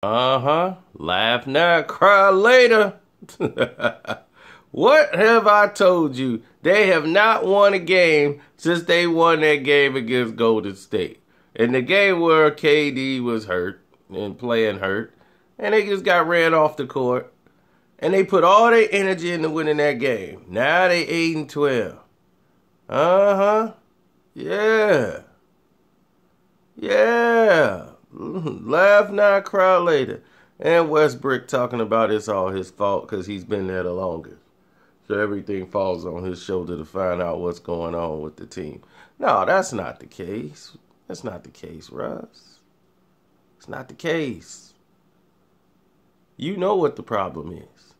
Laugh now, cry later. What have I told you? They have not won a game since they won that game against Golden State. In the game where KD was hurt and playing hurt, and they just got ran off the court. And they put all their energy into winning that game. Now they 8-12. Yeah. Yeah. Laugh now, cry later. And Westbrook talking about it's all his fault because he's been there the longest. So everything falls on his shoulder to find out what's going on with the team. No, that's not the case. That's not the case, Russ. It's not the case. You know what the problem is.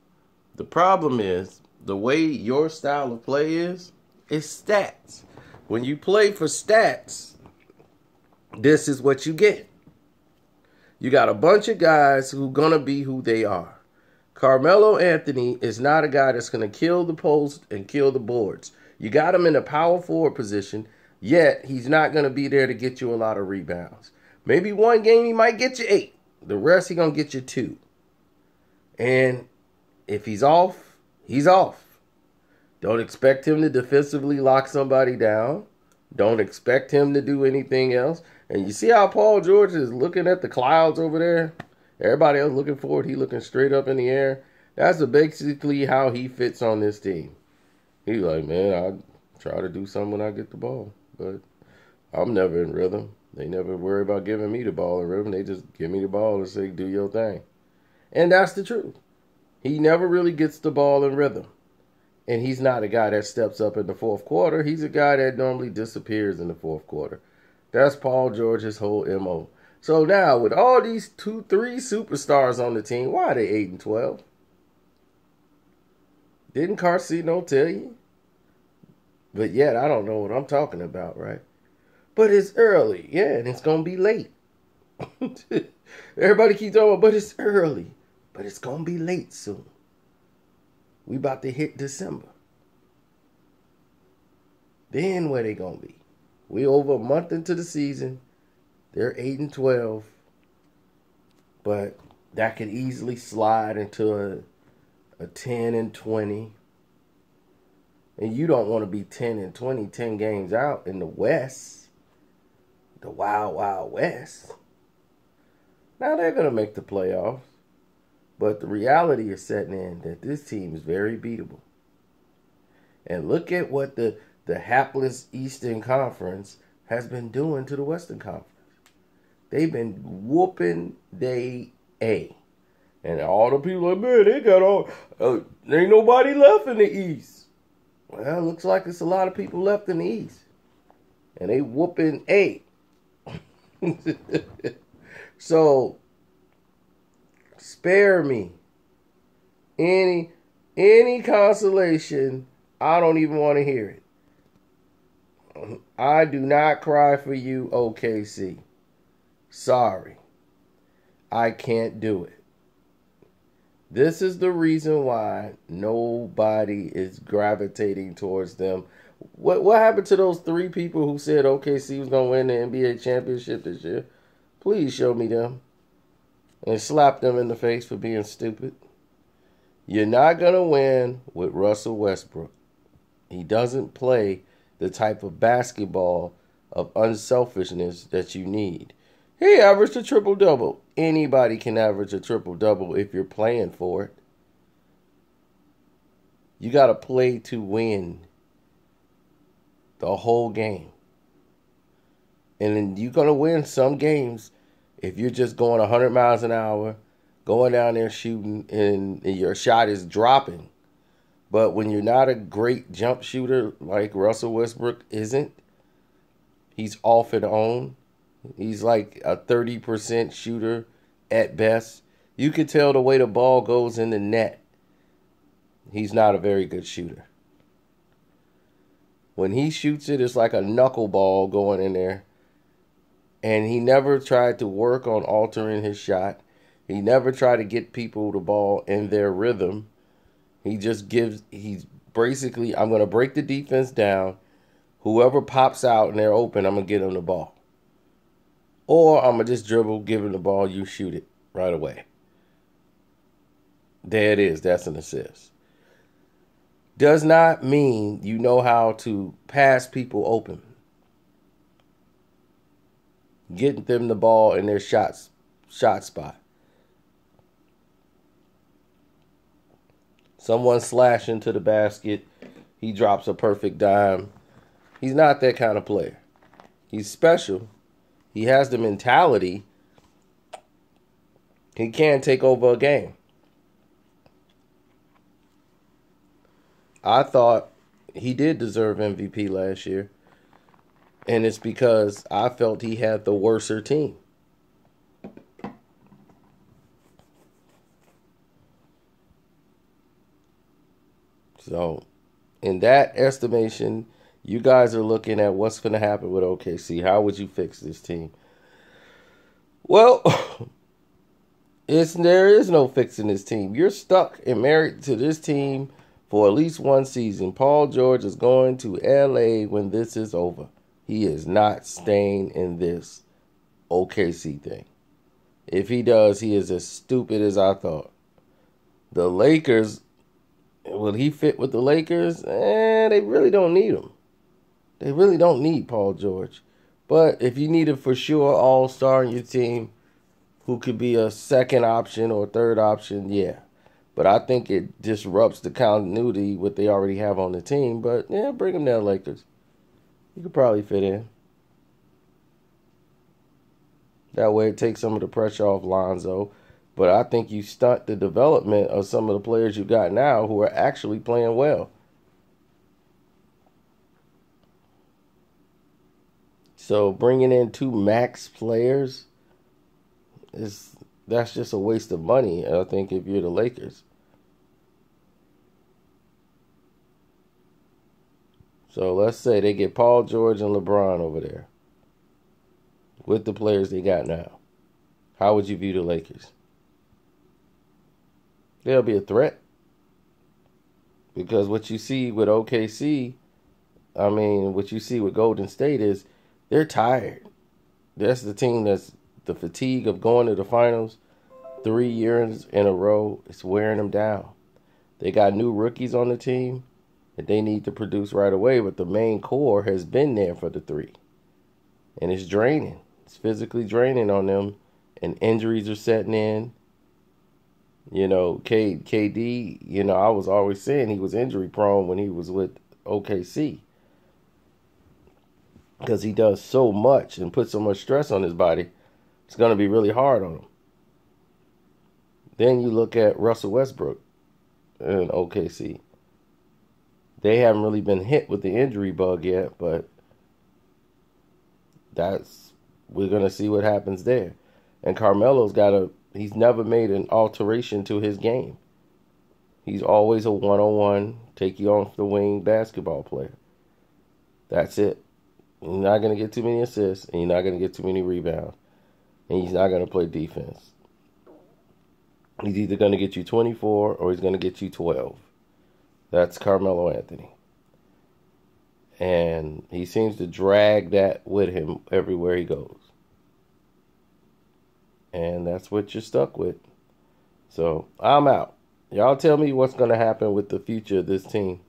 The problem is the way your style of play is stats. When you play for stats, this is what you get. You got a bunch of guys who are going to be who they are. Carmelo Anthony is not a guy that's going to kill the post and kill the boards. You got him in a power forward position, yet he's not going to be there to get you a lot of rebounds. Maybe one game he might get you 8. The rest he's going to get you 2. And if he's off, he's off. Don't expect him to defensively lock somebody down. Don't expect him to do anything else. And you see how Paul George is looking at the clouds over there? Everybody else looking forward. He looking straight up in the air. That's basically how he fits on this team. He's like, man, I try to do something when I get the ball. But I'm never in rhythm. They never worry about giving me the ball in rhythm. They just give me the ball and say, do your thing. And that's the truth. He never really gets the ball in rhythm. And he's not a guy that steps up in the fourth quarter. He's a guy that normally disappears in the fourth quarter. That's Paul George's whole MO. So now, with all these 2-3 superstars on the team, why are they 8-12? Didn't Carcino tell you? But yet, I don't know what I'm talking about, right? But it's early. Yeah, and it's going to be late. Everybody keeps talking about, but it's early. But it's going to be late soon. We about to hit December. Then where they going to be? We over a month into the season. They're 8-12. But that could easily slide into a 10-20. And you don't want to be 10-20, 10 games out in the West. The Wild Wild West. Now they're going to make the playoffs. But the reality is setting in that this team is very beatable. And look at what the hapless Eastern Conference has been doing to the Western Conference. They've been whooping they A. And all the people are like, man, they got all, there ain't nobody left in the East. Well, it looks like it's a lot of people left in the East. And they whooping A. So, spare me any consolation. I don't even want to hear it. I do not cry for you, OKC. Sorry. I can't do it. This is the reason why nobody is gravitating towards them. What happened to those 3 people who said OKC was going to win the NBA championship this year? Please show me them. And slap them in the face for being stupid. You're not going to win with Russell Westbrook. He doesn't play the type of basketball of unselfishness that you need. He averaged a triple-double. Anybody can average a triple-double if you're playing for it. You got to play to win the whole game. And then you're going to win some games if you're just going 100 miles an hour, going down there shooting, and your shot is dropping. But when you're not a great jump shooter like Russell Westbrook isn't, he's off and on. He's like a 30% shooter at best. You can tell the way the ball goes in the net. He's not a very good shooter. When he shoots it, it's like a knuckleball going in there. And he never tried to work on altering his shot. He never tried to get people the ball in their rhythm. He's basically, I'm going to break the defense down. Whoever pops out and they're open, I'm going to get them the ball. Or I'm going to just dribble, give him the ball, you shoot it. right away. There it is. That's an assist. Does not mean you know how to pass people open. Getting them the ball in their shot spot. Someone slash into the basket. He drops a perfect dime. He's not that kind of player. He's special. He has the mentality. He can take over a game. I thought he did deserve MVP last year. And it's because I felt he had the worser team. So, in that estimation, you guys are looking at what's going to happen with OKC. How would you fix this team? Well, there is no fixing this team. You're stuck and married to this team for at least one season. Paul George is going to LA when this is over. He is not staying in this OKC thing. If he does, he is as stupid as I thought. The Lakers, will he fit with the Lakers? They really don't need him. They really don't need Paul George. But if you need a for sure all-star in your team who could be a second option or third option, yeah. But I think it disrupts the continuity what they already have on the team. But, yeah, bring him down, Lakers. You could probably fit in. That way it takes some of the pressure off Lonzo. But I think you stunt the development of some of the players you got now who are actually playing well. So bringing in 2 max players, that's just a waste of money, I think, if you're the Lakers. So let's say they get Paul George and LeBron over there with the players they got now. How would you view the Lakers? They'll be a threat. Because what you see with OKC, what you see with Golden State is they're tired. That's the team that's the fatigue of going to the finals 3 years in a row. It's wearing them down. They got new rookies on the team that they need to produce right away, but the main core has been there for the 3. And it's draining. It's physically draining on them, and injuries are setting in. KD, I was always saying he was injury prone when he was with OKC because he does so much and puts so much stress on his body. It's going to be really hard on him. Then you look at Russell Westbrook in OKC. They haven't really been hit with the injury bug yet, but we're going to see what happens there. And Carmelo's he's never made an alteration to his game. He's always a one-on-one, take you off the wing basketball player. That's it. You're not going to get too many assists, and you're not going to get too many rebounds. And he's not going to play defense. He's either going to get you 24 or he's going to get you 12. That's Carmelo Anthony. And he seems to drag that with him everywhere he goes. And that's what you're stuck with. So, I'm out. Y'all tell me what's going to happen with the future of this team.